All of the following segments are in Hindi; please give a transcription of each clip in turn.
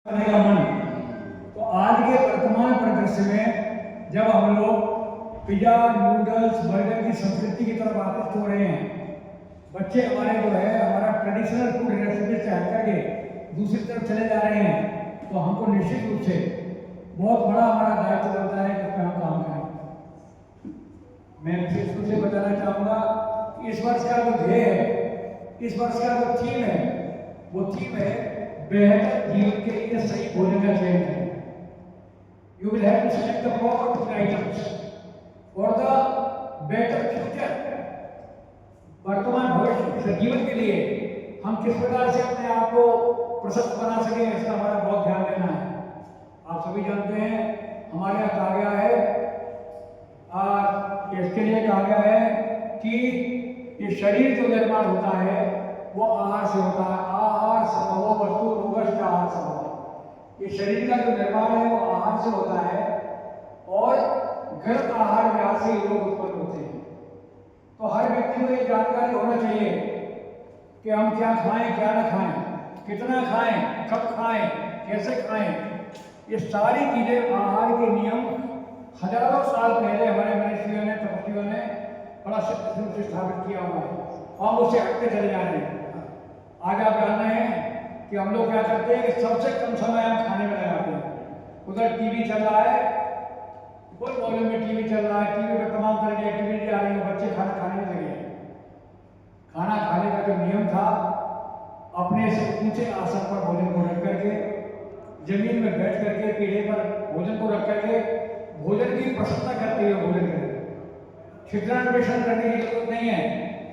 का मन। तो आज के वर्तमान परिदृश्य में जब हम लोग पिज्जा, नूडल्स, बर्गर की संस्कृति की तरफ आकृष्ट हो रहे हैं, बच्चे हमारे जो है हमारा ट्रेडिशनल फूड रेसिपी से हट करके दूसरी तरफ चले जा रहे हैं, तो हमको निश्चित रूप से बहुत बड़ा हमारा दायित्व बनता है कि हम काम करें। मैं विशेष रूप से बताना चाहूँगा कि इस वर्ष का जो ध्येय है, इस वर्ष का जो थीम है, वो थीम है बेहतर जीवन के लिए सही भोजन का चयन करें। You will have to select the proper food items for the better future. वर्तमान भविष्य के जीवन के लिए हम किस प्रकार से अपने आप को प्रशस्त बना सके, इसका हमारा बहुत ध्यान देना है। आप सभी जानते हैं हमारे यहाँ कहा गया है, इसके लिए कहा गया है कि ये शरीर जो निर्माण होता है वो आहार से होता है। आहार संभवो वस्तु रोगश्च आहार संभव। ये शरीर का जो निर्माण है वो आहार से होता है और गलत आहार व्यास से रोग उत्पन्न होते हैं। तो हर व्यक्ति को ये जानकारी होना चाहिए कि हम क्या खाएं, क्या न खाएं, कितना खाएं, कब खाएं, कैसे खाएं। ये सारी चीजें आहार के नियम हजारों साल पहले हमारे मनीषियों ने, तपस्वियों ने बड़ा सत्य रूप से स्थापित किया हुआ है, हम उससे हटते चले जा रहे हैं। आज आप जानना है कि हम लोग क्या करते हैं कि सबसे कम समय हम खाने में लगाते हैं। उधर टीवी चल रहा है, फुल वॉल्यूम में टीवी चल रहा है, टीवी में तमाम तरह की एक्टिविटी आ रही है, बच्चे खाना खाने में लगे हैं। खाना खाने का जो नियम था, अपने से ऊंचे आसन पर भोजन को रख करके, जमीन में बैठ करके पीढ़े पर भोजन को रख करके भोजन की प्रशंसा करते हुए भोजन करें। छिद्रान्वेषण करने की जरूरत नहीं है।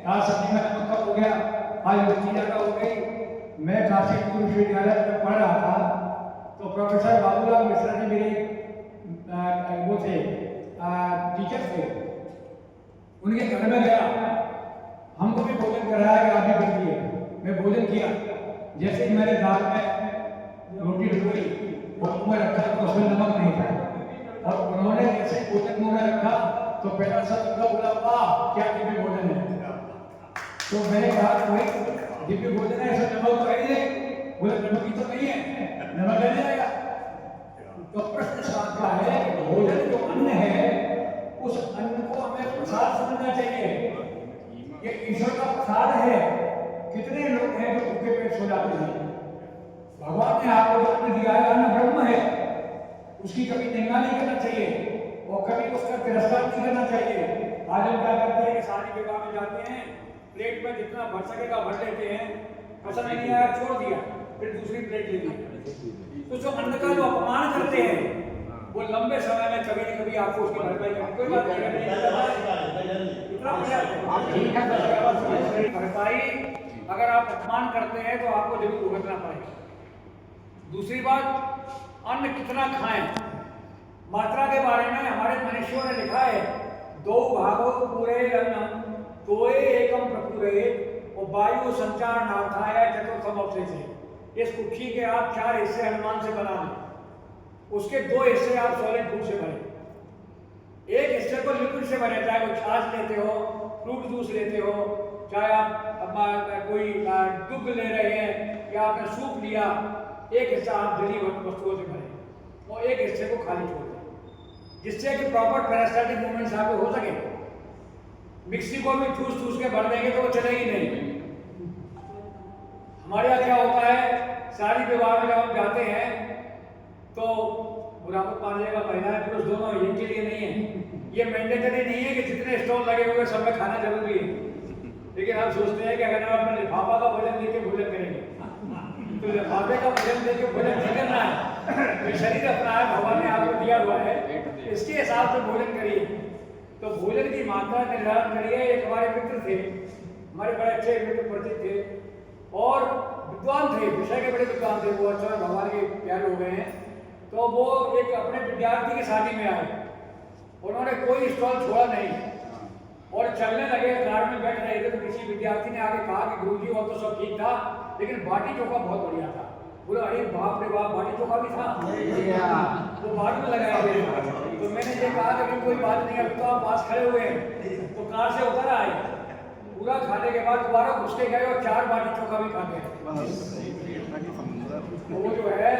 आज सब्जी में नमक कम हो गया, आज मिर्ची ज्यादा हो गई। मैं काशी विश्वविद्यालय में पढ़ रहा था तो प्रोफेसर बाबूलाल मिश्रा जी मेरे वो थे, टीचर थे। उनके घर में गया, हमको भी भोजन कराया कि आप भी कीजिए। मैं भोजन किया, जैसे कि मैंने दाल में रोटी ढोई और मुँह में रखा तो उसमें नमक नहीं था, और उन्होंने जैसे भोजन मुँह में रखा तो पहला शब्द बोला, वाह क्या दिव्य भोजन है। तो मैंने कहा कोई दिव्य भोजन है, ऐसा नमक तो है नहीं। बोले नमक ही तो नहीं है, नमक नहीं आएगा। तो प्रश्न साध का है, भोजन जो अन्न है उस अन्न को हमें प्रसाद समझना चाहिए। ये ईश्वर का प्रसाद है। कितने लोग हैं जो भूखे पेट सो जाते हैं। भगवान ने आपको जो अन्न दिया है, अन्न ब्रह्म है, उसकी कभी निंदा नहीं करना चाहिए और कभी उसका तिरस्कार नहीं करना चाहिए। आज हम क्या करते हैं कि शादी विवाह में जाते हैं, प्लेट में जितना भर सकेगा भर लेते हैं, पसंद नहीं आया छोड़ दिया, फिर दूसरी प्लेट ले ली। तो जो अन्न का जो अपमान करते हैं वो लंबे समय में कभी न कभी आपको उसकी भरपाई करनी। कोई बात नहीं, भरपाई अगर आप अपमान करते हैं तो आपको जरूर भुगतना पड़ेगा। दूसरी बात, अन्न कितना खाएं, मात्रा के बारे में हमारे मनीषियों ने लिखा है, दो भागों पूरे अन्न तोए एकम प्रपूरे और वायु संचार नार्थाय चतुर्थम अवशेषे। इस कुक्षी के आप 4 हिस्से हनुमान से बना लें, उसके 2 हिस्से आप सॉलिड फूड से भरें, एक हिस्से को लिक्विड से भरें, चाहे वो छाछ लेते हो, फ्रूट जूस लेते हो, चाहे आप कोई दुग्ध ले रहे हैं या आपने सूप लिया, एक हिस्सा आप जली वस्तुओं से भरें और एक हिस्से को खाली छोड़ दें, जिससे कि प्रॉपर पेरिस्टाल्टिक मूवमेंट्स आपको हो सके। मिक्सी को भी ठूस के भर देंगे तो वो चलेगी नहीं। हमारे यहाँ क्या होता है, शादी विवाह में जब हम जाते हैं तो बुरापत मानने का महिला है पुरुष दोनों इनके लिए नहीं है। ये मैंडेटरी नहीं है कि जितने स्टॉल लगे हुए सब में खाना जरूरी है, लेकिन हम सोचते हैं कि अगर हम अपने लिफाफा का भोजन देके भोजन करेंगे तो लिफाफे का भोजन देके भोजन नहीं करना है। तो शरीर अपना है, भगवान ने आपको दिया हुआ है, इसके हिसाब से भोजन करिए। तो भोजन की मात्रा निर्धारण करिए। एक हमारे मित्र थे, हमारे बड़े अच्छे मित्र परिचित थे और विद्वान थे, विषय के बड़े विद्वान थे। वो अच्छा भगवान के प्यारे हो गए हैं। तो वो एक अपने विद्यार्थी की शादी में आए, उन्होंने कोई स्टॉल छोड़ा नहीं और चलने लगे, कार में बैठ रहे थे तो किसी विद्यार्थी ने आगे कहा कि गुरुजी वो तो सब ठीक था लेकिन बाटी चोखा बहुत बढ़िया था। बोला अरे बाप रे बाप, बाटी चोखा भी था, वो बाद में लगाया गया। तो मैंने ये कहा कि कोई बात नहीं, अब तो आप पास खड़े हुए हैं। तो कार से उतर आए, पूरा खाने के बाद दोबारा घुस के गए और 4 बाटी चोखा भी खा गए। वो जो है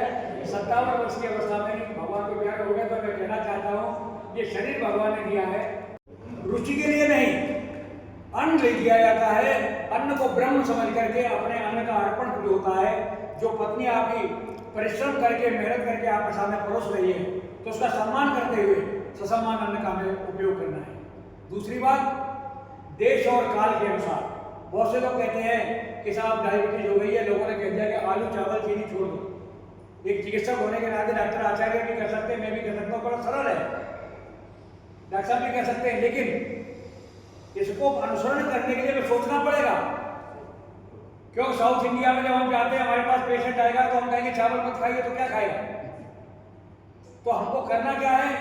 57 वर्ष की अवस्था में भगवान को प्यार हो गया। तो मैं कहना चाहता हूँ ये शरीर भगवान ने दिया है रुचि के लिए नहीं, अन्न ले दिया जाता है। अन्न को ब्रह्म समझ करके अपने अन्न का अर्पण जो होता है, जो पत्नी आपकी परिश्रम करके मेहनत करके आपके सामने परोस रही है, तो उसका सम्मान करते हुए ससम्मान अन्न का हमें उपयोग करना है। दूसरी बात, देश और काल के अनुसार बहुत से लोग कहते हैं कि साहब डायबिटीज हो गई है, लोगों ने कह दिया कि आलू चावल चीनी छोड़ दो। एक चिकित्सक होने के नाते डॉक्टर आचार्य भी कह सकते हैं, मैं भी कह सकता हूँ, बड़ा सरल है, डॉक्टर साहब भी कह सकते हैं, लेकिन इसको अनुसरण करने के लिए तो सोचना पड़ेगा। क्यों साउथ इंडिया में जब हम जाते हैं, हमारे पास पेशेंट आएगा तो हम कहेंगे चावल मत खाइए, तो क्या खाएगा? तो हमको करना क्या है,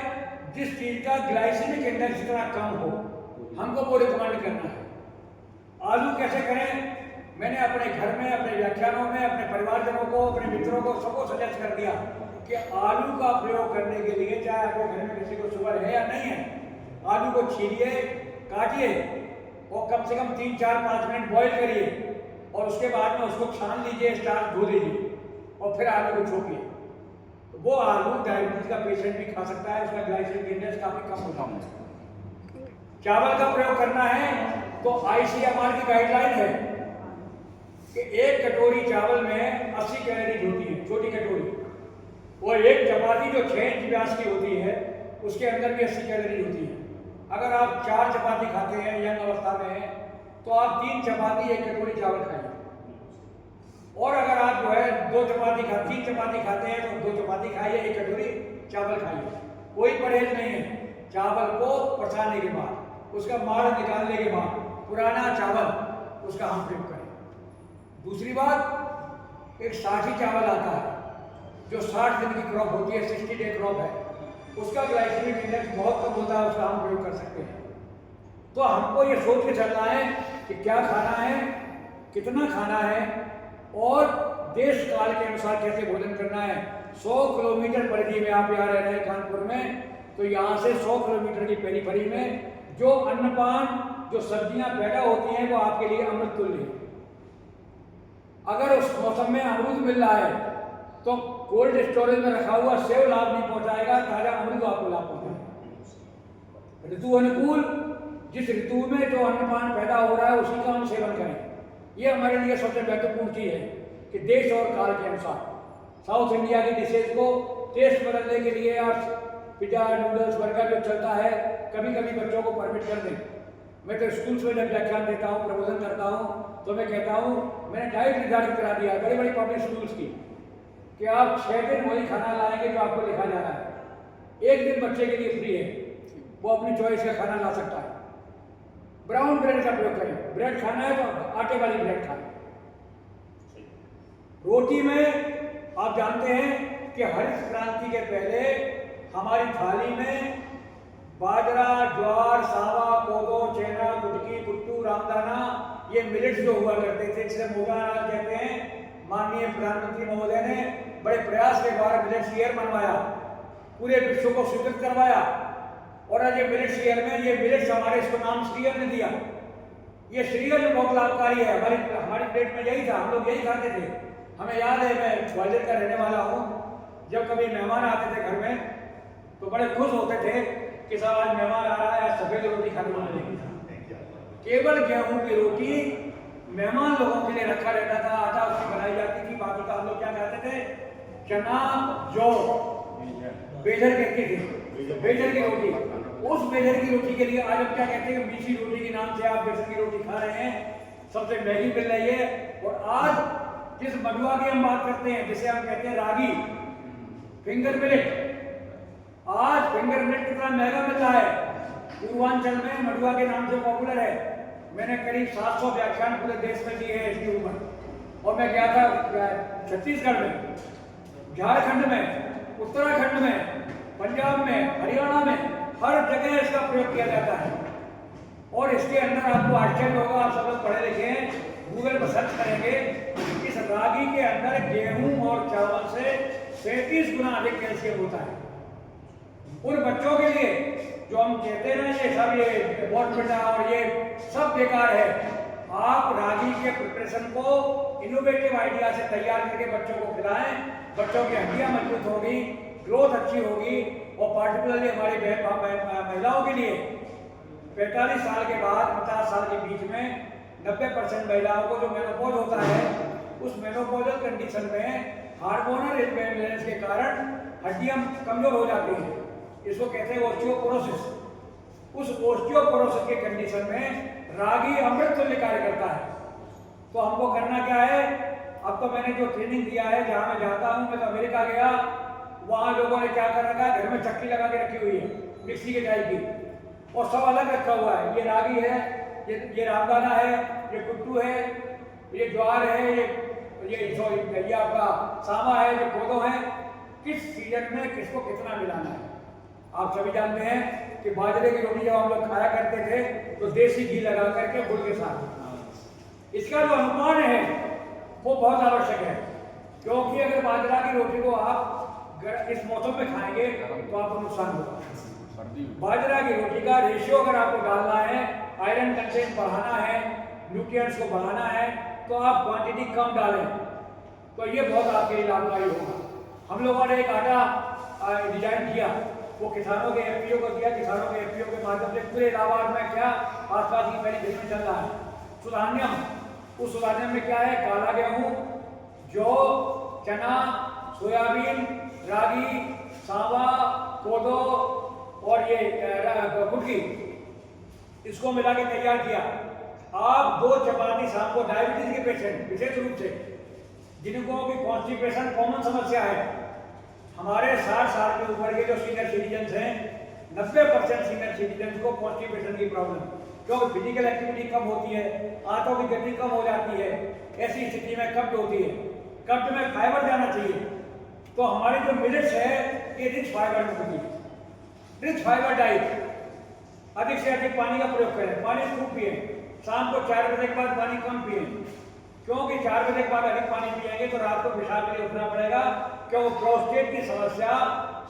जिस चीज का ग्लाइसेमिक इंडेक्स जितना कम हो हमको वो रिकमेंड करना है। आलू कैसे करें, मैंने अपने घर में, अपने व्याख्यानों में, अपने परिवारजनों को, अपने मित्रों को, सबको सजेस्ट कर दिया कि आलू का प्रयोग करने के लिए, चाहे आपके घर में किसी को शुगर है या नहीं है, आलू को छीलिए, काटिए और कम से कम 3, 4, 5 मिनट बॉईल करिए और उसके बाद में उसको छान लीजिए, स्टार्च धो लीजिए और फिर आलू को छोड़िए। तो वो आलू डायबिटीज का पेशेंट भी खा सकता है, उसका ग्लाइसेमिक इंडेक्स काफी कम होता है। चावल का प्रयोग करना है तो ICMR की गाइडलाइन है कि 1 कटोरी चावल में 80 कैलोरी होती है, छोटी कटोरी, और एक चपाती जो 6 इंच व्यास की होती है उसके अंदर भी 80 कैलोरी होती है। अगर आप 4 चपाती खाते हैं यंग अवस्था में, तो आप 3 चपाती 1 कटोरी चावल खाइए, और अगर आप जो है 3 चपाती खाते हैं तो 2 चपाती खाइए, 1 कटोरी चावल खाइए। कोई परहेज नहीं है। चावल को पचाने के बाद, उसका माड़ निकालने के बाद पुराना चावल उसका हम प्रयोग करें। दूसरी बात, एक साथी चावल आता है जो 60 दिन की क्रॉप होती है, 60 डे क्रॉप है, उसका ग्लाइसेमिक इंडेक्स बहुत कम होता है, उसका हम प्रयोग कर सकते हैं। तो हमको ये सोच के चलना है कि क्या खाना है, कितना खाना है और देश काल के अनुसार कैसे भोजन करना है। 100 किलोमीटर परिधि में आप यहाँ रह रहे हैं कानपुर में, तो यहाँ से 100 किलोमीटर की पेरीफेरी में जो अन्नपान, जो सब्जियां पैदा होती हैं, वो आपके लिए अमृत तुल्य है। अगर उस मौसम में अमरूद मिल रहा है तो कोल्ड स्टोरेज में रखा हुआ सेव लाभ नहीं पहुंचाएगा, ताजा अमरूद आपको लाभ पहुंचाएगा। ऋतु अनुकूल, जिस ऋतु में जो अन्नपान पैदा हो रहा है उसी का हम सेवन करें। ये हमारे लिए सबसे महत्वपूर्ण चीज है कि देश और काल के अनुसार साउथ इंडिया की डिशेज को टेस्ट बदलने के लिए आप पिज्जा, नूडल्स, बर्गर जो चलता है, कभी कभी बच्चों को परमिट कर दें। मैं तो स्कूल्स में जब व्याख्यान देता हूँ, प्रबोधन करता हूँ, तो मैं कहता हूँ, मैंने डाइट निर्धारित करा दिया है बड़ी बड़ी पब्लिक स्कूल्स की कि आप 6 दिन वही खाना लाएंगे जो आपको लिखा जा रहा है। 1 दिन बच्चे के लिए फ्री है, वो अपनी चॉइस का खाना ला सकता है। ब्राउन ब्रेड का प्रयोग करें, ब्रेड खाना है तो आटे वाली ब्रेड खाएं। रोटी में आप जानते हैं कि हरित क्रांति के पहले हमारी थाली में बाजरा, ज्वार, सावा, कोदो, चेना, कुटकी, कुट्टू, रामदाना, ये मिलेट्स जो हुआ करते थे, जिसे मोटा अनाज कहते हैं। माननीय प्रधानमंत्री महोदय ने बड़े प्रयास के द्वारा मिलेट्स ईयर मनवाया, पूरे विश्व को स्वीकृत करवाया, और आज ये मिलेट्स ईयर में ये मिलेट्स हमारे इसको नाम श्रीयर ने दिया। ये श्रीयर में बहुत लाभकारी है। हमारी प्लेट में यही था, हम लोग यही खाते थे। हमें याद है, मैं ग्वालियर का रहने वाला हूँ, जब कभी मेहमान आते थे घर में तो बड़े खुश होते थे कि साहब आज मेहमान आ रहा है, आज सफेद रोटी खाने वाले। केवल गेहूं की रोटी मेहमान लोगों के लिए रखा रहता था, आटा उसकी बनाई जाती थी, बाकी का हम लोग क्या खाते थे, चना, जौ, बेजर कहते थे, बेजर की रोटी। उस बेजर की रोटी के लिए आज हम क्या कहते हैं, मीठी रोटी के नाम से आप बेजर की रोटी खा रहे हैं, सबसे महंगी मिल रही है। और आज जिस मडुआ की हम बात करते हैं, जिसे हम कहते हैं रागी, फिंगर मिलेट, आज फिंगर मिलेट कितना महंगा मिल रहा है। पूर्वांचल में मडुआ के नाम से पॉपुलर है। मैंने करीब 700 व्याख्यान पूरे देश में दिए हैं इसकी उम्र, और मैं गया था छत्तीसगढ़ में, झारखंड में, उत्तराखंड में, पंजाब में, हरियाणा में, हर जगह इसका प्रयोग किया जाता है। और इसके अंदर आपको आश्चर्य होगा, आप सब लोग पढ़े लिखे हैं, गूगल पर सर्च करेंगे, इस रागी के अंदर गेहूं और चावल से 37 गुना अधिक कैल्शियम होता है। उन बच्चों के लिए जो हम कहते हैं ना ये सब ये बॉर्नविटा और ये सब बेकार है, आप रागी के प्रिपरेशन को इनोवेटिव आइडिया से तैयार करके बच्चों को खिलाएं बच्चों की हड्डियाँ मजबूत होगी, ग्रोथ अच्छी होगी। और पार्टिकुलरली हमारी महिलाओं के लिए 45 साल के बाद 50 साल के बीच में 90% महिलाओं को जो मेनोपॉज होता है, उस मेनोपॉजल कंडीशन में हार्मोनल इम्बैलेंस के कारण हड्डियां कमजोर हो जाती हैं। इसको कहते हैं ऑस्टियोपोरोसिस। उस ऑस्टियोपोरोसिस के कंडीशन में रागी अमृत तुल्य कार्य करता है। तो हमको करना क्या है? अब तो मैंने जो ट्रेनिंग दिया है, जहां मैं जाता हूं, मैं तो अमेरिका गया, वहां लोगों ने क्या कर रखा है, घर में चक्की लगा के रखी हुई है मिक्सी के टाइप की, और सब अलग रखा हुआ है। ये रागी है, ये रामदाना है, ये कुट्टू है, ये ज्वार है, ये आपका सामा है, ये कोदो है। किस सीजन में किसको कितना मिलाना है आप सभी जानते हैं कि बाजरे की रोटी जब हम लोग खाया करते थे तो देसी घी लगा करके गुड़ के साथ। इसका जो अनुमान है वो बहुत आवश्यक है, क्योंकि अगर बाजरा की रोटी को आप इस मौसम में खाएंगे तो आपको नुकसान होगा। बाजरा की रोटी का रेशियो अगर आपको डालना है, आयरन कंटेंट बढ़ाना है, न्यूट्रिएंट्स को बढ़ाना है, तो आप क्वांटिटी कम डालें, तो ये बहुत आपके लिए लाभकारी होगा। हम लोगों ने एक आटा डिजाइन किया, वो किसानों के एफपीओ को दिया। किसानों के एफपीओ के माध्यम से पूरे इलाहाबाद में क्या आसपास की पहली दिन में चल रहा है सुधान्यम। उस सुधान्यम में क्या है? काला गेहूं, जौ, चना, सोयाबीन, रागी, सांवा, कोदो और ये कुटकी, इसको मिला के तैयार किया। आप 2 चपाती शाम को डायबिटीज के पेशेंट, विशेष रूप से जिनको भी कॉन्स्टिपेशन कॉमन समस्या है, हमारे 60 साल के ऊपर के जो सीनियर सिटीजन्स हैं, 90% सीनियर सिटीजन्स को कॉन्स्टिपेशन की प्रॉब्लम, क्योंकि फिजिकल एक्टिविटी कम होती है, आंतों की गति कम हो जाती है, ऐसी स्थिति में कब्ज होती है। कब्ज में फाइबर जाना चाहिए, तो हमारी जो मिलेट्स है ये रिच फाइबर में होती है। रिच फाइबर डाइट, अधिक से अधिक पानी का प्रयोग करें, पानी खूब पिए। शाम को 4 बजे के बाद पानी कम पिए, क्योंकि 4 बजे के बाद अधिक पानी पिएंगे तो रात को पेशाब के लिए उठना पड़ेगा, क्योंकि प्रोस्टेट की समस्या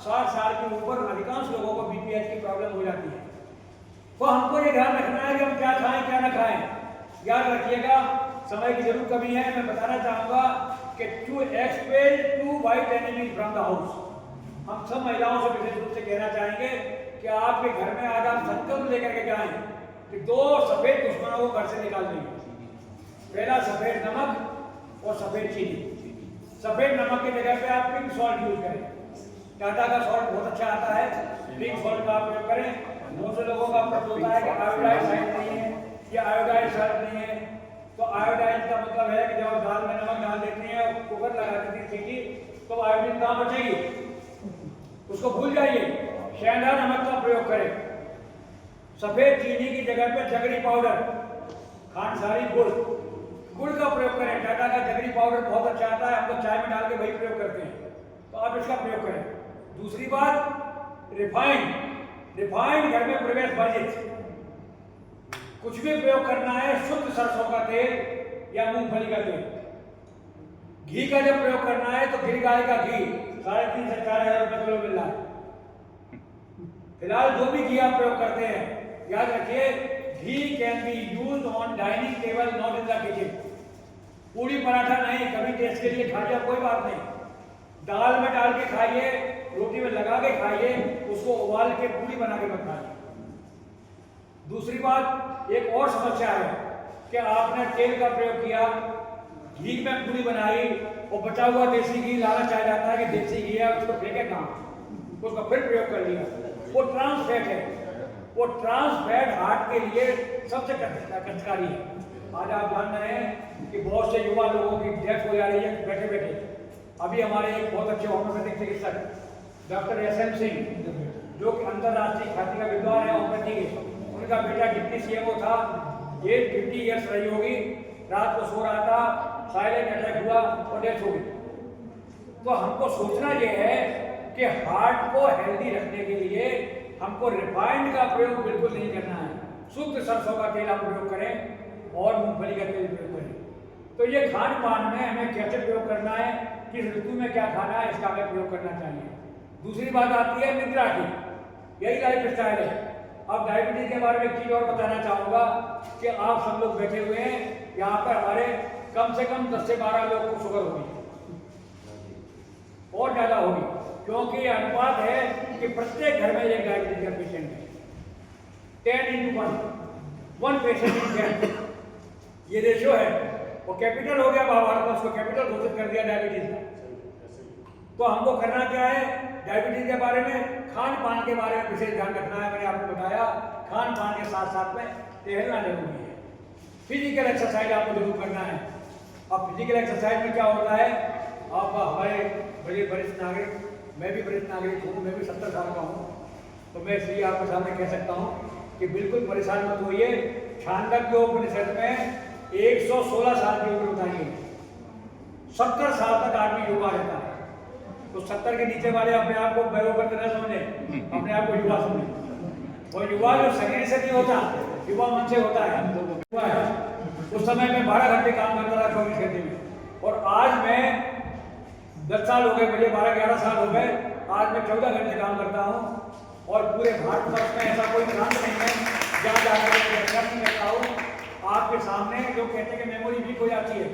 60 साल के ऊपर अधिकांश लोगों को बीपीएच की प्रॉब्लम हो जाती है। तो हमको ये ध्यान रखना है कि हम क्या खाएं क्या ना खाएं। याद रखिएगा, समय की जरूर कमी है, मैं बताना चाहूंगा कि to expel 2 white enemies from the house. हम सब महिलाओं से विशेष रूप से कहना चाहेंगे कि आपके घर में आज आप संकल्प लेकर के जाएं कि 2 सफेद दुश्मनों को घर से निकाल देंगे। पहला सफेद नमक और सफेद चीनी। सफेद नमक की जगह पे आप पिंक सॉल्ट यूज करें। टाटा का सॉल्ट बहुत अच्छा आता है, पिंक सॉल्ट का आप प्रयोग करें। बहुत से लोगों का प्रश्न होता है कि आयोडाइज साल्ट नहीं है या आयोडाइज साल्ट नहीं है, तो आयोडाइज का मतलब है कि जब आप दाल में नमक डाल देती हैं और कुकर लगा देती है सीटी, तो आयोडीन कहाँ बचेगी? उसको भूल जाइए, सेंधा नमक का प्रयोग करें। सफेद चीनी की जगह पे जगरी पाउडर, खांडसारी गुड़ का प्रयोग करें। टाटा का जगरी पाउडर बहुत अच्छा आता है, हम लोग चाय में डाल के वही प्रयोग करते हैं, तो आप इसका प्रयोग करें। दूसरी बात, रिफाइंड घर में प्रवेश वर्जित। कुछ भी प्रयोग करना है, शुद्ध सरसों का तेल या मूंगफली का तेल। घी का जब प्रयोग करना है तो गिर गाय का घी 3.5 से 4,000 रुपए किलो मिल रहा है। फिलहाल जो भी घी आप प्रयोग करते हैं, याद रखिए, ghee can be used on dining table, not in the kitchen. पूरी पराठा नहीं, कभी टेस्ट के लिए खा लिया कोई बात नहीं, दाल में डाल के खाइए, रोटी में लगा के खाइए, उसको उबाल के पूरी बना के मत खाइए। दूसरी बात, एक और समस्या है कि आपने तेल का प्रयोग किया, घी में पूरी बनाई और बचा हुआ देसी घी, लालच आ जाता है कि देसी घी है, उसको फेंके कहाँ, उसका फिर प्रयोग कर लिया। वो ट्रांस फैट है, वो ट्रांस फैट हार्ट के लिए सबसे कष्टकारी है। आज आप जान रहे हैं कि बहुत से युवा लोगों की डेथ हो जा रही है बैठे बैठे। अभी हमारे एक बहुत अच्छे होम्योपैथिक चिकित्सक डॉक्टर SM सिंह, जो कि अंतरराष्ट्रीय ख्याति का विद्वान है होम्योपैथी के, उनका बेटा डिप्टी CMO था, ये 50 ईयर्स रही होगी, रात को सो रहा था, साइलेंट अटैक हुआ और डेथ हो गई। तो हमको सोचना यह है कि हार्ट को हेल्दी रखने के लिए हमको रिफाइंड का प्रयोग बिल्कुल नहीं करना है। शुद्ध सरसों का तेल आप प्रयोग करें और मूंगफली का तेल प्रयोग करें। तो ये खान पान में हमें कैसे प्रयोग करना है, किस ऋतु में क्या खाना है, इसका हमें प्रयोग करना चाहिए। दूसरी बात आती है निद्रा की, यही लाइफ स्टाइल है। अब डायबिटीज के बारे में एक चीज और बताना चाहूंगा कि आप सब लोग बैठे हुए हैं, यहाँ पर हमारे कम से कम 10 से 12 लोग को शुगर होगी। और ज़्यादा होगी, क्योंकि अनुपात है कि प्रत्येक घर में एक डायबिटीज का पेशेंट है। 10:1 पेशेंट इन 10 ये रेशियो है। वो कैपिटल हो गया महाभारत में, उसको कैपिटल घोषित कर दिया डायबिटीज का। तो हमको करना क्या है, डायबिटीज के बारे में, खान पान के बारे में विशेष ध्यान रखना है। मैंने आपको बताया खान पान के साथ साथ में टहलना जरूरी है। फिजिकल एक्सरसाइज आपको जरूर करना है। अब फिजिकल एक्सरसाइज में क्या होता है, आप हमारे बड़े वरिष्ठ नागरिक, मैं भी वरिष्ठ नागरिक हूँ, मैं भी 70 साल का हूँ, तो मैं इसलिए आपके सामने कह सकता हूँ कि बिल्कुल परेशान मत होइए। छांदोग्य उपनिषद में 116 साल की उम्र बताइए, 70 साल तक आदमी युवा रहता है। तो 70 के नीचे वाले अपने आप को वयोवृद्ध न समझे, अपने आप को युवा समझे। और युवा जो शरीर से नहीं होता, युवा मन से होता है। उस समय में 12 घंटे काम करता था 24 घंटे में, और आज मैं 10 साल हो गए मुझे, 12-11 साल हो गए, आज मैं 14 घंटे काम करता हूँ। और पूरे भारतवर्ष में ऐसा कोई प्रांत नहीं है जहाँ जाकर नहीं करता हूँ। आपके सामने जो कहते हैं कि मेमोरी वीक हो जाती है,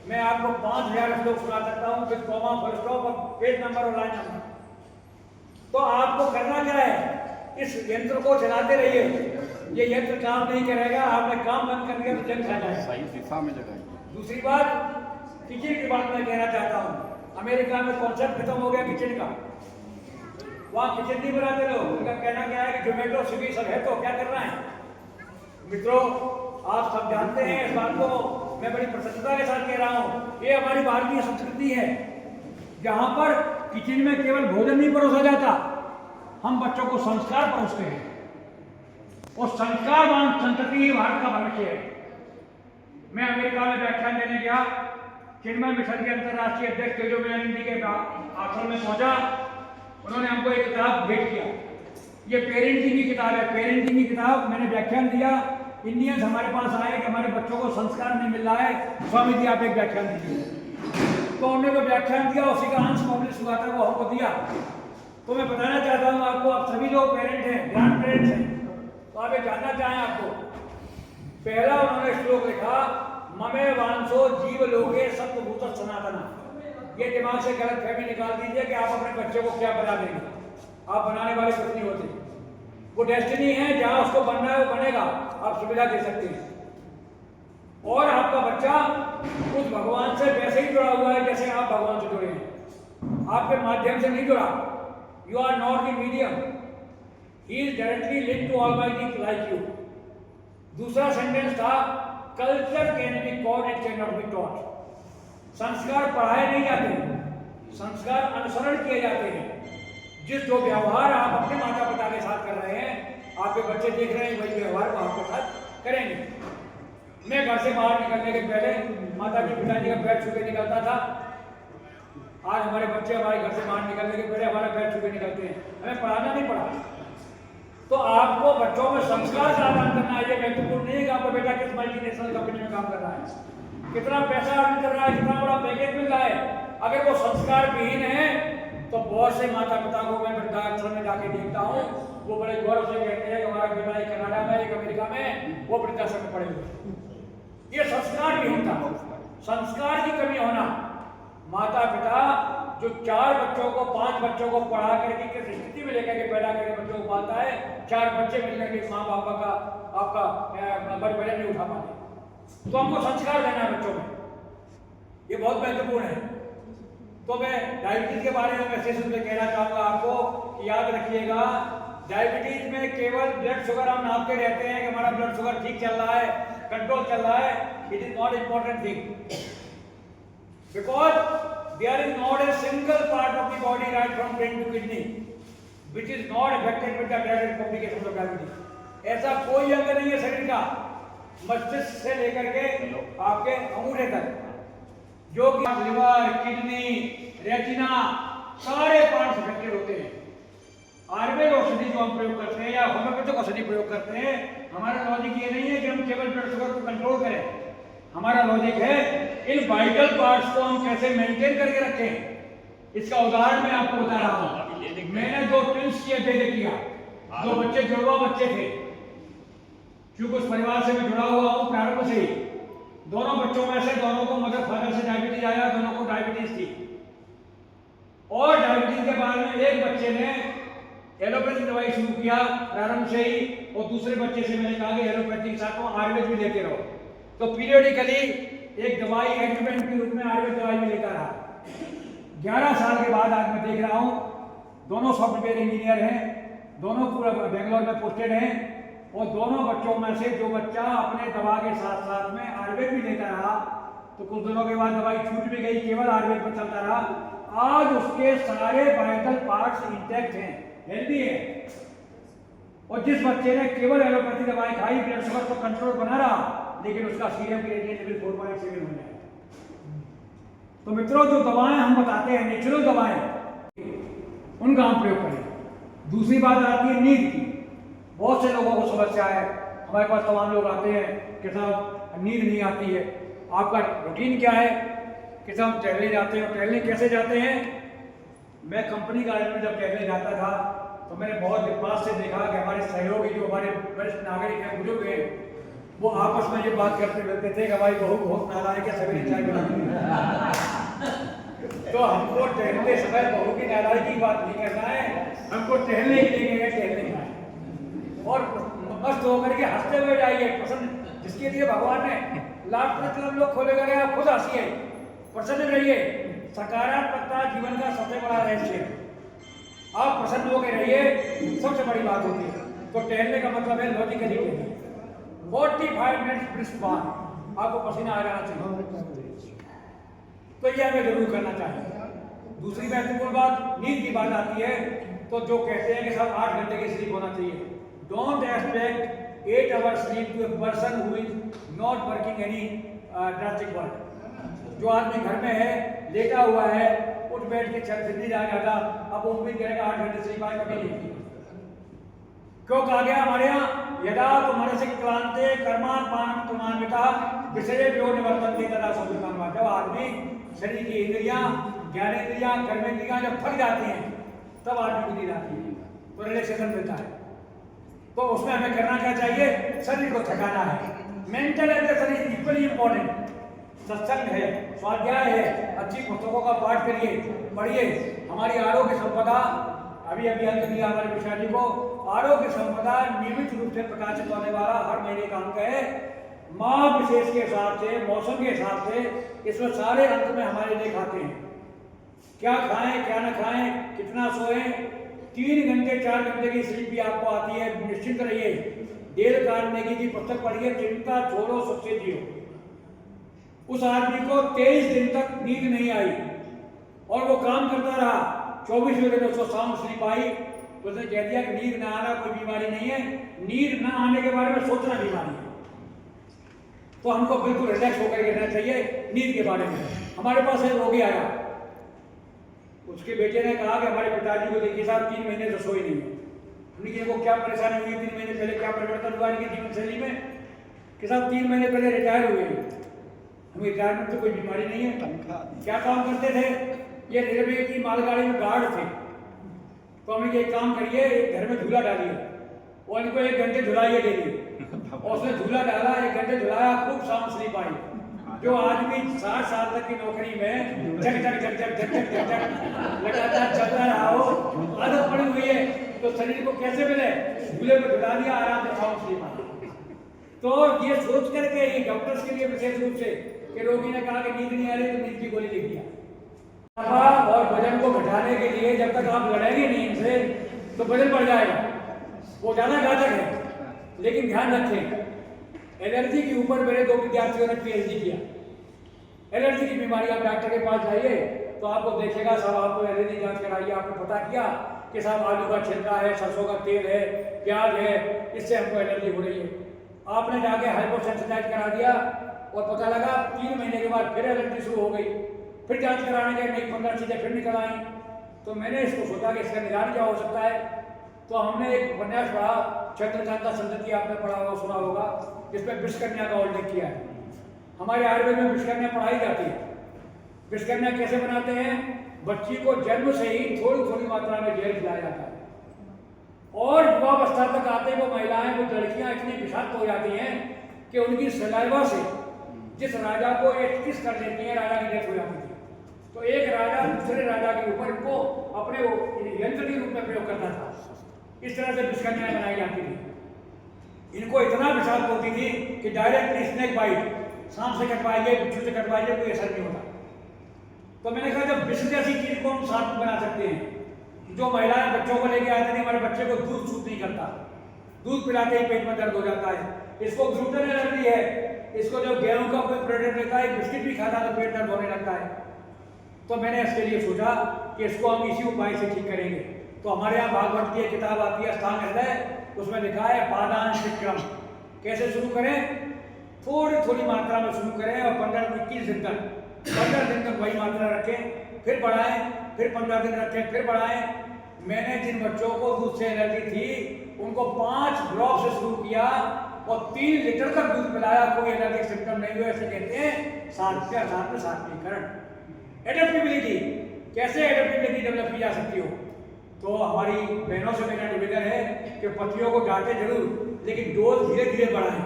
मैं आपको 5000 श्लोक सुना सकता हूँ, फिर कॉमा, फुल स्टॉप और पेज नंबर और लाइन नंबर। तो आपको करना क्या है, इस यंत्र को चलाते रहिए। ये यंत्र काम नहीं करेगा, आपने काम बंद कर दिया तो जंग खा जाएगा। सही दिशा में लगाइए। दूसरी बात, किचन की बात मैं कहना चाहता हूँ। अमेरिका में कॉन्सेप्ट खत्म हो गया किचन का, वहाँ किचन नहीं बनाते लोग। उनका कहना क्या है कि जोमेटो, स्विगी सब है, तो क्या करना है। मित्रों, आप सब जानते हैं इस बात को, मैं बड़ी प्रसन्नता के साथ कह रहा हूँ, ये हमारी भारतीय संस्कृति है, जहाँ पर किचन में केवल भोजन नहीं परोसा जाता, हम बच्चों को संस्कार परोसते हैं। और संस्कारवान संतति ही भारत का भविष्य है। मैं अमेरिका में व्याख्यान देने गया, चिन्मय मिशन के अंतर्राष्ट्रीय अध्यक्ष तेजोमयानंद जी के आश्रम में पहुंचा। उन्होंने हमको एक किताब भेंट किया, ये पेरेंटिंग की किताब है। पेरेंटिंग की किताब मैंने व्याख्यान दिया, इंडियंस हमारे पास आए कि हमारे बच्चों को संस्कार नहीं मिल रहा है, स्वामी जी आप एक व्याख्यान दीजिए। तो उन्होंने वो व्याख्यान दिया, उसी का अंश पब्लिश हुआ था, वो हमको दिया। तो मैं बताना चाहता हूँ आपको, आप सभी लोग पेरेंट हैं, ग्रैंड पेरेंट्स हैं, तो आप ये जानना चाहें आपको। पहला उन्होंने श्लोक लिखा, ममे वांसो जीव लोके सत्वभूत सनातना। ये दिमाग से गलत फहमी निकाल दीजिए कि आप अपने बच्चे को क्या बना देंगे। आप बनाने वाले कुछ नहीं होते, वो डेस्टिनी है, जहां उसको बनना है वो बनेगा, आप सुविधा दे सकते हैं। और आपका बच्चा उस भगवान से वैसे ही जुड़ा हुआ है जैसे आप भगवान से जुड़े हैं, आपके माध्यम से नहीं जुड़ा। You are not the medium, he is directly linked to almighty like you. दूसरा सेंटेंस था, culture can be taught, it can not be taught. संस्कार पढ़ाए नहीं जाते, संस्कार अनुसरण किए जाते हैं। जिस जो व्यवहार आप अपने माता पिता के साथ कर रहे हैं, आपके बच्चे देख रहे हैं, वही व्यवहार वो आपके साथ करेंगे। मैं घर से बाहर निकलने के पहले माता जी पिताजी का पैर छू के निकलता था। आज हमारे बच्चे हमारे घर से बाहर निकलने के पहले हमारा पैर छू के निकलते हैं। हमें पढ़ाना नहीं पड़ा। तो आपको बच्चों में संस्कार प्रदान करना है। ये महत्वपूर्ण नहीं है कि आपका बेटा किस मल्टीनेशनल कंपनी में काम कर रहा है, कितना पैसा अर्न कर रहा है, कितना बड़ा पैकेज मिल रहा है। अगर वो संस्कार विहीन है तो बहुत से माता पिता को मैं वृद्धाश्रम में जाके देखता हूँ, वो बड़े गौरव से कहते हैं कि हमारा बेटा एक कनाडा में, एक अमेरिका में, वो वृद्धाश्रम में पड़े हुए। ये संस्कार विहीनता, संस्कार की कमी होना। माता पिता जो 4 बच्चों को 5 बच्चों को पढ़ा करके किस स्थिति में लेकर के पैदा करके बच्चों को पालता है, 4 बच्चे मिलकर के माँ बापा का आपका बजट नहीं उठा पाते। तो हमको संस्कार देना है बच्चों में, ये बहुत महत्वपूर्ण है। तो मैं डायबिटीज के बारे में विशेष रूप से कहना चाहूँगा आपको कि याद रखिएगा, डायबिटीज में केवल ब्लड शुगर हम नापते रहते हैं कि हमारा ब्लड शुगर ठीक चल रहा है, कंट्रोल चल रहा है। It is not important thing, because there is not a single part of the body right from brain to kidney which is not affected with the direct complications of diabetes. ऐसा कोई अंग नहीं है शरीर का, मस्तिष्क से लेकर के आपके अंगूठे तक, जो कि लिवर, किडनी, रेटिना, सारे पार्ट्स अफेक्टेड होते हैं। आयुर्वेद औषधि जो हम प्रयोग करते हैं या होम्योपैथिक औषधि प्रयोग करते हैं, हमारा लॉजिक ये नहीं है कि हम केवल ब्लड शुगर को कंट्रोल करें। हमारा लॉजिक है इन वाइटल पार्ट्स को हम कैसे मेंटेन करके रखें। इसका उदाहरण मैं आपको बता रहा हूं। मैंने 2 ट्विंस की बेटे किया, 2 बच्चे जुड़वा बच्चे थे, क्योंकि उस परिवार से मैं जुड़ा हुआ हूं प्रारंभ से ही। दोनों बच्चों में से दोनों को मदर फादर से डायबिटीज आया, दोनों को डायबिटीज थी। और डायबिटीज के बारे में एक बच्चे ने एलोपैथिक दवाई शुरू किया प्रारंभ से ही, और दूसरे बच्चे से मैंने कहा कि एलोपैथिक के साथ आयुर्वेद भी लेते रहो। तो पीरियडिकली एक दवाई एडजमेंट के रूप में आयुर्वेद दवाई में लेता रहा। 11 साल के बाद आज मैं देख रहा हूँ दोनों सॉफ्टवेयर इंजीनियर हैं, दोनों पूरा बेंगलोर में पोस्टेड हैं, और दोनों बच्चों में से जो बच्चा अपने दवा के साथ साथ में आयुर्वेद भी लेता रहा, तो कुछ दिनों के बाद दवाई छूट भी गई, केवल आयुर्वेद पर चलता रहा, आज उसके सारे वाइटल पार्ट्स इंटैक्ट हैं, हेल्दी है। और जिस बच्चे ने केवल एलोपैथी दवाई खाई, ब्लड शुगर को कंट्रोल बना रहा, लेकिन उसका सीरम क्रिएटिनिन लेवल 4.7 हो जाए। तो मित्रों, जो दवाएं हम बताते हैं नेचुरल दवाएं, उनका हम प्रयोग करें। दूसरी बात आती है नींद की। बहुत से लोगों को समस्या है, हमारे पास तमाम लोग आते हैं कि साहब नींद नहीं आती है, आपका रूटीन क्या है? कि साहब टहलने जाते हैं। टहलने कैसे जाते हैं? मैं कंपनी गार्डन में जब टहलने जाता था तो मैंने बहुत पास से देखा कि हमारे सहयोगी जो हमारे वरिष्ठ नागरिक हैं, बुजुर्ग हैं, वो आपस में ये बात करते रहते थे कि हमारी बहू बहुत नालायक है, सवेरे चाय बनाती है। तो हमको टहलते समय बहू की नालायकी की बात नहीं करना है, हमको टहलने के लिए टहलने का है, और मस्त होकर के हंसते हुए जाइए। प्रसन्न, जिसके लिए भगवान ने लाख प्रतिलम लोग खोले गए, आप खुद हंसिए, प्रसन्न रहिए। सकारात्मकता जीवन का सबसे बड़ा रहस्य है। आप प्रसन्न होकर रहिए, सबसे बड़ी बात होती है। तो टहलने का मतलब है लॉजिकली 45 मिनट ब्रिस्क वॉक, आपको पसीना आ जाना चाहिए, तो यह हमें जरूर करना चाहिए। दूसरी महत्वपूर्ण बात नींद की बात आती है, तो जो कहते हैं कि सब 8 घंटे की स्लीप होना चाहिए। Don't expect 8 hours sleep to a person who is not working any drastic work. जो आदमी घर में है, लेटा हुआ है, उठ बैठ के चल फिर नहीं जाएगा, अब वो उम्मीद करेगा 8 घंटे स्लीप आए, कभी नहीं। क्यों कहा गया हमारे यहाँ, यदा तो मनसिक क्रांते कर्मान पान तुमान्विता विषय जो निवर्तन की तरह सब। जब आदमी शरीर की इंद्रियां, ज्ञानेंद्रियां, कर्मेंद्रियां जब थक जाती हैं, तब आदमी को नींद आती है, तो रिलैक्सेशन मिलता है। तो उसमें हमें करना क्या चाहिए? शरीर को थकाना है। Mental education is equally important. सत्संग है, स्वाध्याय है, अच्छी पुस्तकों का पाठ करिए, पढ़िए। हमारी आरोग्य संपदा, अभी अंक दिया हमारे पिता जी को, आरोग्य संपदा नियमित रूप से प्रकाशित होने वाला हर महीने का अंक है। माह विशेष के हिसाब से, मौसम के हिसाब से, इसमें सारे अंक में हमारे लेख आते हैं। क्या खाएं, क्या न खाएं, कितना सोएं। 3 घंटे 4 घंटे की स्लीप भी आपको आती है, निश्चिंत रहिए। डेल कार्नेगी की पुस्तक पढ़िए, चिंता छोड़ो सुखसे जियो। उस आदमी को 23 दिन तक नींद नहीं आई और वो काम करता रहा, 24वें दिन उसको साउंड स्लीप आई, तो उसने कह दिया कि नींद ना आना कोई बीमारी नहीं है, नींद ना आने के बारे में सोचना बीमारी है। तो हमको बिल्कुल रिलैक्स होकर रहना चाहिए नींद के बारे में। हमारे पास एक रोगी आया, उसके बेटे ने कहा कि हमारे पिताजी को देखिए साहब 3 महीने से सोए नहीं है। हमने कहा वो क्या परेशानी हुई, 3 महीने पहले क्या परिवर्तन हुआ इनकी जीवन शैली में? कि साहब 3 महीने पहले रिटायर हुए हैं। हमें रिटायरमेंट तो कोई बीमारी नहीं है। क्या काम करते थे? ये रेलवे की मालगाड़ी में गार्ड थे। तो हमने एक काम करिए, एक घर में झूला डालिए और इनको 1 घंटे झुलाइए डेली। और उसने झूला डाला, 1 घंटे झुलाया, खूब साउंड स्लीप आई। जो आदमी 60 साल तक की नौकरी में जग जग जग जग जग जग जग जग लगातार चलता रहा हो, आदत पड़ी हुई है, तो शरीर को कैसे मिले? झूले में झुला दिया, आराम से साउंड स्लीप आई। तो ये सोच करके ये डॉक्टर्स के लिए विशेष रूप से कि रोगी ने कहा कि नींद नहीं आ रही तो नींद की गोली लिख दिया। और वजन को घटाने के लिए जब तक आप लड़ेंगे नींद से तो वजन बढ़ जाएगा, वो ज्यादा घातक है। लेकिन ध्यान रखें, एलर्जी के ऊपर मेरे 2 विद्यार्थियों ने पीएचडी किया। एलर्जी की बीमारी, आप डॉक्टर के पास जाइए तो आपको देखेगा साहब, आपको एलर्जी जांच कराइए, आपने पता किया कि साहब आलू का छिलका है, सरसों का तेल है, प्याज है, इससे हमको एलर्जी हो रही है। आपने जाके हाइपोसेंसिटाइज करा दिया और पता लगा 3 महीने के बाद फिर एलर्जी शुरू हो गई। फिर जांच कराने गए, नहीं 15 चीजें फिर निकल आई। तो मैंने इसको सोचा कि इसका निदान क्या हो सकता है। तो हमने एक उपन्यास पढ़ा, चंद्रकांता संतति, आपने पढ़ा होगा, सुना होगा, जिसमें विषकन्या का उल्लेख किया है। हमारे आयुर्वेद में विषकन्या पढ़ाई जाती है। विषकन्या कैसे बनाते हैं? बच्ची को जन्म से ही थोड़ी थोड़ी मात्रा में जहर खिलाया जाता है और युवावस्था तक आते वो महिलाएं, वो लड़कियां इतनी विषाक्त हो जाती हैं कि उनकी सलाइवा से जिस राजा को एक किस कर लेती है, राजा की डेथ हो जाती थी। तो एक राजा दूसरे राजा के ऊपर इनको अपने यंत्र के रूप में प्रयोग करता था। इस तरह से विषकन्याएं बनाई जाती थी। इनको इतना विषाक्त होती थी कि डायरेक्टली स्नेक बाइट, सांप से कटवाइए, बिच्छू से कटवाइए, कोई असर नहीं होता। तो मैंने कहा जब विष जैसी चीज को हम साथ बना सकते हैं, जो महिलाएं बच्चों को लेके आते नहीं, हमारे बच्चे को दूध सूट नहीं करता, दूध पिलाते ही पेट में दर्द हो जाता है, इसको ग्लूटेन एलर्जी है, इसको जो गेहूं का कोई प्रोडक्ट लेता है, बिस्किट भी खाता है तो पेट दर्द होने लगता है। तो मैंने इसके लिए सोचा कि इसको हम इसी उपाय से ठीक करेंगे। तो हमारे यहाँ भागवत की एक किताब आती है स्थान हृदय, उसमें लिखा है पादान शिक्रम। कैसे शुरू करें? थोड़ी थोड़ी मात्रा में शुरू करें और 15-21 दिन तक वही मात्रा रखें, फिर बढ़ाएं, फिर 15 दिन रखें, फिर बढ़ाएं। मैंने जिन बच्चों को दूध से एलर्जी थी उनको 5 ड्रॉप से शुरू किया और 3 लीटर तक दूध पिलाया, कोई एलर्जिक सिम्टम नहीं हुआ। ऐसे कहते हैं सात्विकरण। एडेप्टेबिलिटी, कैसे एडेप्टेबिलिटी डेवलप की जा सकती हो? तो हमारी बहनों से मेरा निवेदन है कि पतियों को डांटे जरूर, लेकिन डोज धीरे धीरे बढ़ाएं।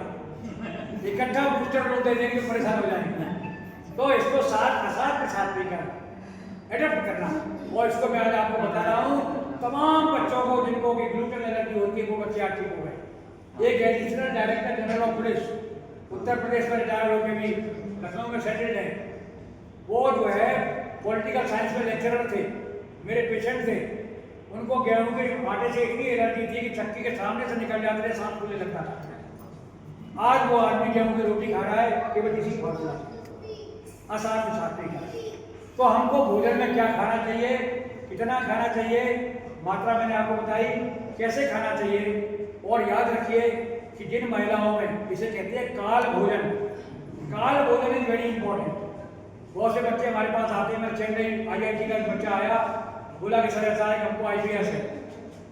इकट्ठा बूस्टर डोज दे देंगे तो परेशान हो जाएंगे। तो इसको सात्विकरण एडेप्ट करना। और इसको मैं आज आपको बता रहा हूँ, तमाम बच्चों को जिनको की ग्लूटेन एलर्जी होती है वो बच्चे आज ठीक हो गए। एक additional director general of police Uttar Pradesh में रिटायर होकर भी लखनऊ में सेटल्ड है। वो जो है पॉलिटिकल साइंस में लेक्चरर थे, मेरे पेशेंट थे। उनको गेहूं के आटे से इतनी एलर्जी थी कि चक्की के सामने से निकल जाते थे, सांस फूलने लगता था। आज वो आदमी गेहूं की रोटी खा रहा है केवल इसी फॉर्मूला सात्विक। तो हमको भोजन में क्या खाना चाहिए, कितना खाना चाहिए, मात्रा मैंने आपको बताई, कैसे खाना चाहिए। और याद रखिए कि जिन महिलाओं में, इसे कहते हैं काल भोजन इज वेरी इंपॉर्टेंट। बहुत से बच्चे हमारे पास आते हैं, मैं चेन्नई IIT का एक बच्चा आया, बोला कि सर ऐसा है हमको IBS है,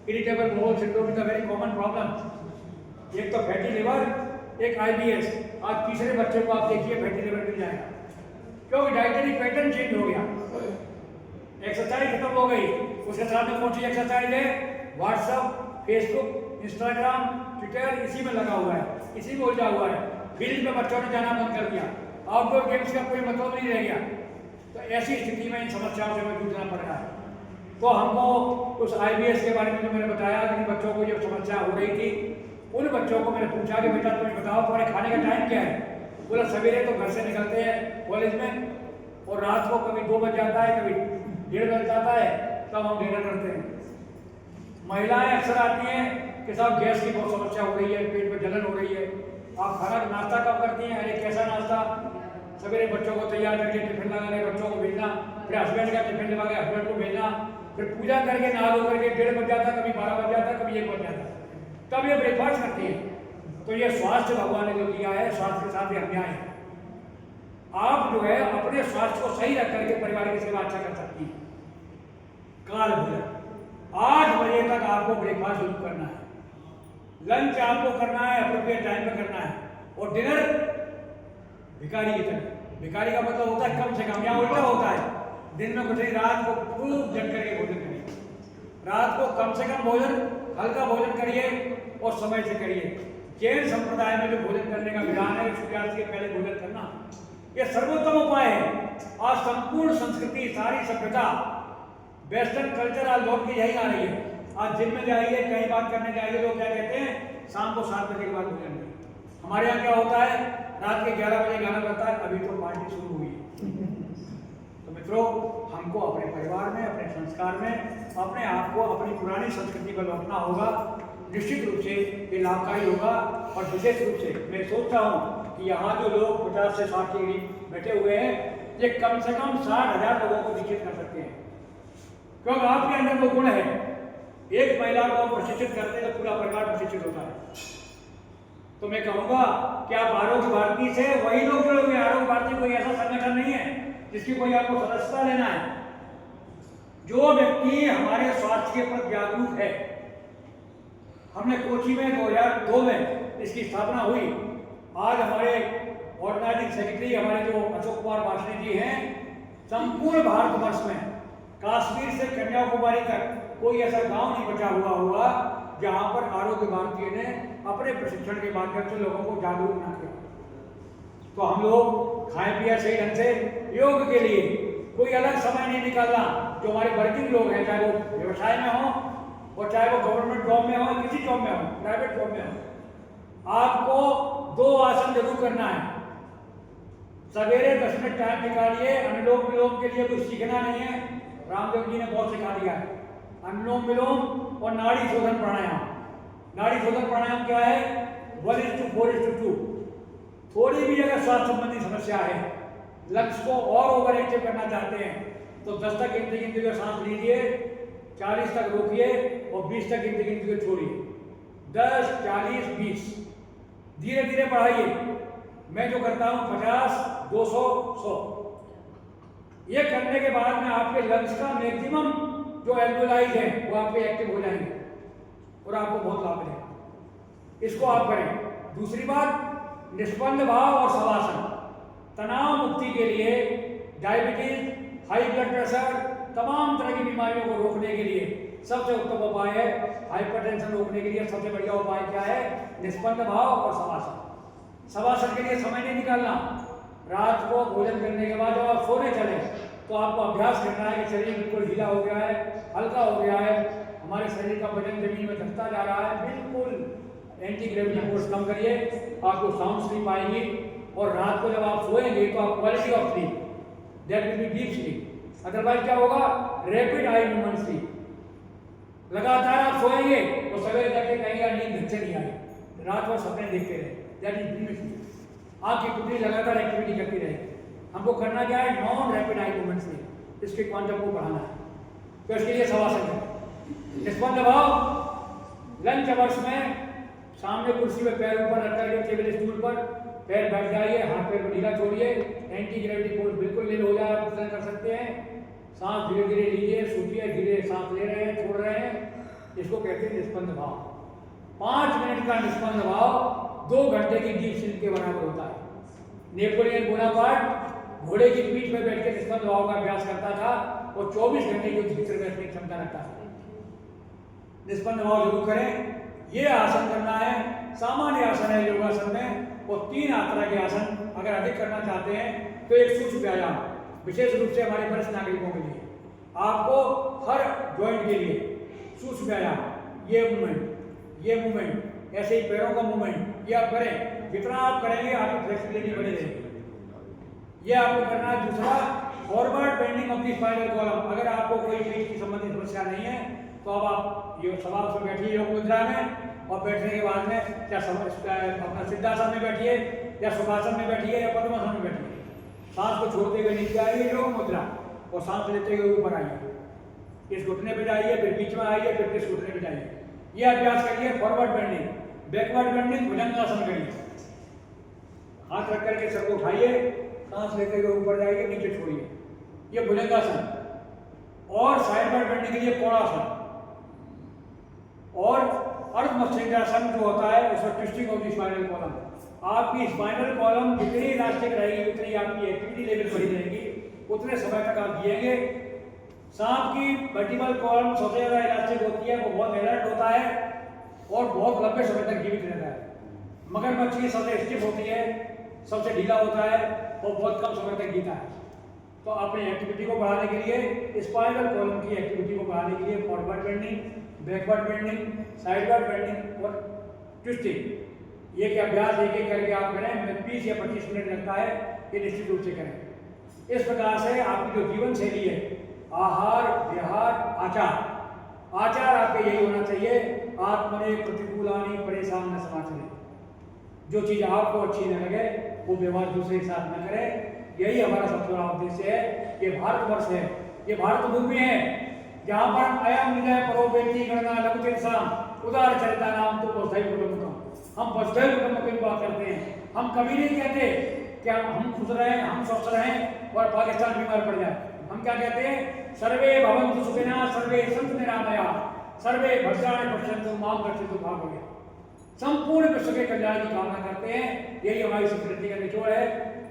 irritable bowel syndrome is a very common problem. एक तो फैटी लिवर, एक IBS। आज तीसरे बच्चे को आप देखिए फैटी लिवर मिल जाएगा, क्योंकि डाइटरी पैटर्न चेंज हो गया, एक्सरसाइज खत्म हो गई। उसके साथ में कौन सी एक्सरसाइज है? व्हाट्सएप, फेसबुक, इंस्टाग्राम, ट्विटर, इसी में लगा हुआ है, इसी में उलझा हुआ है। फील्ड में बच्चों ने जाना बंद कर दिया, आउटडोर गेम्स का कोई मतलब नहीं रह गया। तो ऐसी स्थिति में इन समस्याओं से हमें जूझना पड़ रहा है। तो हमको उस IBS के बारे में जो मैंने बताया कि बच्चों को जो समस्या हो रही थी, उन बच्चों को मैंने पूछा कि बेटा तुम्हें बताओ तुम्हारे खाने का टाइम क्या है? बोला सवेरे तो घर से निकलते हैं कॉलेज में, और रात को कभी 2 बज जाता है, कभी 1:30 बज जाता है, तब हम डिनर करते हैं। महिलाएं अक्सर आती हैं कि साहब गैस की बहुत समस्या हो रही है, पेट में जलन हो रही है, आप खाना नाश्ता कब करती हैं? अरे कैसा नाश्ता? सवेरे बच्चों को तैयार करके टिफिन लगाने, बच्चों को भेजना, फिर हस्बैंड का टिफिन लगा के हस्बैंड को भेजना, फिर पूजा करके नहा धो करके 1:30 बज जाता, कभी 12 बज जाता, कभी 1 बज जाता, तब ये ब्रेकफास्ट करती है। तो ये स्वास्थ्य भगवान ने जो दिया है, स्वास्थ्य के साथ ही अन्याय है। आप जो है अपने स्वास्थ्य को सही रख करके परिवार की सेवा अच्छा कर सकती है। काल भोजन 8 बजे तक आपको ब्रेकफास्ट जरूर करना है, लंच आपको करना है अप्रोप्रिएट टाइम पे करना है, और डिनर भिखारी की तरह। भिखारी का मतलब होता है कम से कम, यहाँ उल्टा होता है, दिन में कुछ नहीं, रात को खूब जग करके भोजन करिए। रात को कम से कम भोजन, हल्का भोजन करिए और समय से करिए। जैन संप्रदाय में जो भोजन करने का विधान है, सूर्यास्त के पहले भोजन करना, ये सर्वोत्तम उपाय है। आज संपूर्ण संस्कृति, सारी सभ्यता, वेस्टर्न कल्चर आज लौट के यही आ रही है। आज जिम में जाइए, कहीं बात करने जाइए, लोग क्या कहते हैं? शाम को 7 बजे के बाद भोजन नहीं। हमारे यहाँ क्या होता है? रात के 11 बजे गाना बजता है, अभी तो पार्टी शुरू हुई है। तो मित्रों, हमको अपने परिवार में, अपने संस्कार में, अपने आप को अपनी पुरानी संस्कृति पर लौटना होगा। निश्चित रूप से ये लाभकारी होगा। और विशेष रूप से मैं सोचता हूँ कि यहाँ जो लोग 50 से 60 के करीब बैठे हुए हैं, ये कम से कम 60,000 लोगों को दीक्षित कर सकते हैं, क्योंकि आपके अंदर वो गुण है। एक महिला को प्रशिक्षित करते तो पूरा परिवार प्रशिक्षित होता है। तो मैं कहूँगा कि आप आरोग्य भारती से वही लोग जुड़ोगे। आरोग्य भारती कोई ऐसा संगठन नहीं है जिसकी कोई आपको सदस्यता लेना है। जो व्यक्ति हमारे स्वास्थ्य के प्रति जागरूक है, हमने कोची में 2002 में इसकी स्थापना हुई। आज हमारे ऑर्गेनाइजिंग सेक्रेटरी हमारे जो अशोक कुमार वार्ष्णेय जी हैं, संपूर्ण भारतवर्ष में कश्मीर से कन्याकुमारी तक कोई ऐसा गांव नहीं बचा हुआ होगा जहां पर आरोग्य भारतीय ने अपने प्रशिक्षण के माध्यम से लोगों को जागरूक न किया। तो हम लोग खाए पिए सही ढंग से योग के लिए कोई अलग समय नहीं निकालना। जो हमारे वर्किंग लोग हैं, चाहे वो व्यवसाय में हो और चाहे वो गवर्नमेंट जॉब में हो, किसी जॉब में हो, प्राइवेट जॉब में हो, आपको 2 आसन जरूर करना है। सवेरे 10 मिनट टाइम निकालिए। अनुलोम विलोम के लिए कुछ सीखना नहीं है, रामदेव जी ने बहुत सिखा दिया है। अनुलोम विलोम और नाड़ी शोधन प्राणायाम। नाड़ी शोधन प्राणायाम क्या है? 1:4:2। थोड़ी भी अगर स्वास्थ्य संबंधी समस्या है, लंग्स को और ओवर एक्टिव करना चाहते हैं, तो 10 तक गिनती गिनती को सांस लीजिए, 40 तक रोकिए और 20 तक गिनती गिनती को छोड़िए। 10, 40, 20 धीरे धीरे बढ़ाइए। मैं जो करता हूँ 50, 200, 100। ये करने के बाद में आपके लंग्स का मैक्सिमम जो एल्वेलाइज है वो आपके एक्टिव हो जाएंगे और आपको बहुत लाभ मिलेगा। इसको आप करें। दूसरी बात, निष्पन्द भाव और शवासन। तनाव मुक्ति के लिए, डायबिटीज, हाई ब्लड प्रेशर, तमाम तरह की बीमारियों को रोकने के लिए सबसे उत्तम उपाय है। हाइपरटेंशन रोकने के लिए सबसे बढ़िया उपाय क्या है? निष्पन्द भाव और शवासन। शवासन के लिए समय नहीं निकालना। रात को भोजन करने के बाद जब आप सोने चले तो आपको अभ्यास करना है कि शरीर बिल्कुल ढीला हो गया है, हल्का हो गया है, हमारे शरीर का वजन जमीन में धंसता जा रहा है। बिल्कुल एंटी ग्रेविटी फोर्स कम करिए, आपको साउंड स्लीप आएगी। और रात को जब आप सोएंगे तो आप quality of sleep, that will be deep sleep. Otherwise क्या होगा? Rapid eye movement sleep. लगातार आप सोएंगे तो सवेरे तक कहीं नींद ढंग से नहीं आई, रात भर सपने देखते रहे, दैट इज डीप स्लीप। आपकी पुतली लगातार एक्टिविटी करती रहे। हमको करना क्या है? Non rapid eye movement sleep. इसके क्वांटम को बढ़ाना है, तो इसके लिए शवासन है। निष्पन्द भाव, लंच अवर्स में सामने कुर्सी में पैर ऊपर रख करके टेबल स्टूल पर पैर बैठ जाइए, हाथ पैर को ढीला छोड़िए, एंटी ग्रेविटी फोर्स बिल्कुल नील हो जाए, आप कर सकते हैं। सांस धीरे धीरे लीजिए, सूखिए, धीरे सांस ले रहे हैं, छोड़ रहे हैं। इसको कहते हैं निष्पन्द भाव। 5 मिनट का निष्पन्द भाव 2 घंटे की डीप स्लीप के बराबर होता है। नेपोलियन बोनापार्ट घोड़े की पीठ पर बैठ के निष्पन्द भाव का अभ्यास करता था और 24 घंटे की भीतर बैठने की क्षमता रखता था। निष्पन्द भाव जरूर करें। ये आसन करना है, सामान्य आसन है योगासन में। और 3 तरह के आसन अगर अधिक करना चाहते हैं तो एक सूक्ष्म व्यायाम, विशेष रूप से हमारे वरिष्ठ नागरिकों के लिए, आपको हर जॉइंट के लिए सूक्ष्म व्यायाम, ये मूवमेंट, ऐसे ही पैरों का मूवमेंट, ये आप करें। जितना आप करेंगे आपकी फ्लेक्सिबिलिटी बनी रहेगी। ये आपको करना है। दूसरा, forward bending of the spinal column. अगर आपको कोई पीठ की संबंधित समस्या नहीं है तो अब आप ये सवाल से बैठिए योग मुद्रा में, और बैठने के बाद में क्या अपना सिद्धासन में बैठिए या सुखासन में बैठिए या पद्मासन में बैठिए। सांस को छोड़ते हुए नीचे आइए योग मुद्रा, और सांस लेते हुए ऊपर आइए। इस घुटने पे जाइए, फिर बीच में आइए, फिर इस घुटने पे जाइए। ये अभ्यास करिए। फॉरवर्ड बेंडिंग, बैकवर्ड बेंडिंग, भुजंगासन करिए। हाथ रख करके सर को उठाइए, सांस लेते हुए ऊपर जाइए, नीचे छोड़िए, ये भुजंगासन। और साइडवर्ड बेंडिंग के लिए कोणासन। और अर्ध मत्स्यंगासन जो होता है उसमें twisting of the spinal column. आपकी स्पाइनल कॉलम जितनी इलास्टिक रहेगी उतनी आपकी एक्टिविटी लेवल बढ़ी रहेगी, उतने समय तक आप जिएंगे। सांप की वर्टिबल कॉलम सबसे ज़्यादा इलास्टिक होती है, वो बहुत अलर्ट होता है और बहुत लंबे समय तक जीवित रहता है। मगरमच्छ की सबसे स्टिफ होती है, सबसे ढीला होता है और बहुत कम समय तक जीता है। तो अपनी एक्टिविटी को बढ़ाने के लिए, स्पाइनल कॉलम की एक्टिविटी को बढ़ाने के लिए forward bending, backward bending, sideward bending और ट्विस्टिंग, ये अभ्यास एक एक करके आप करें। 20 या 25 मिनट लगता है, ये निश्चित रूप से करें। इस प्रकार से आपकी जो जीवन शैली है, आहार, विहार, आचार आपके यही होना चाहिए। आत्मने प्रतिकूलानि परेशान न समाचरे। जो चीज़ आपको अच्छी न लगे वो व्यवहार दूसरे के साथ न करें। यही हमारा सबसे बड़ा उद्देश्य है। ये भारतवर्ष है, ये भारत भूमि है, जहाँ पर अयम निजय परो व्यक्ति गणना लघुचिंताम उदार चरिता नाम तो वसुधैव कुटुंबकम। हम वसुधैव कुटुंबकम की बात करते हैं। हम कभी नहीं कहते कि हम खुश रहें, हम स्वस्थ रहें और पाकिस्तान बीमार पड़ जाए। हम क्या कहते हैं? सर्वे भवन्तु सुखिनः, सर्वे सन्तु निरामयाः, सर्वे भद्राणि पश्यन्तु मां गच्छन्तु भाग्येन। संपूर्ण विश्व के कल्याण की कामना करते हैं। यही हमारी संस्कृति का निचोड़ है।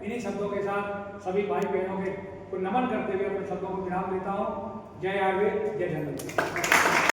इन्हीं शब्दों के साथ सभी भाई बहनों के को नमन करते हुए अपने शब्दों को विराम देता हूँ। जय आयुर्वेद, जय जगन्नाथ।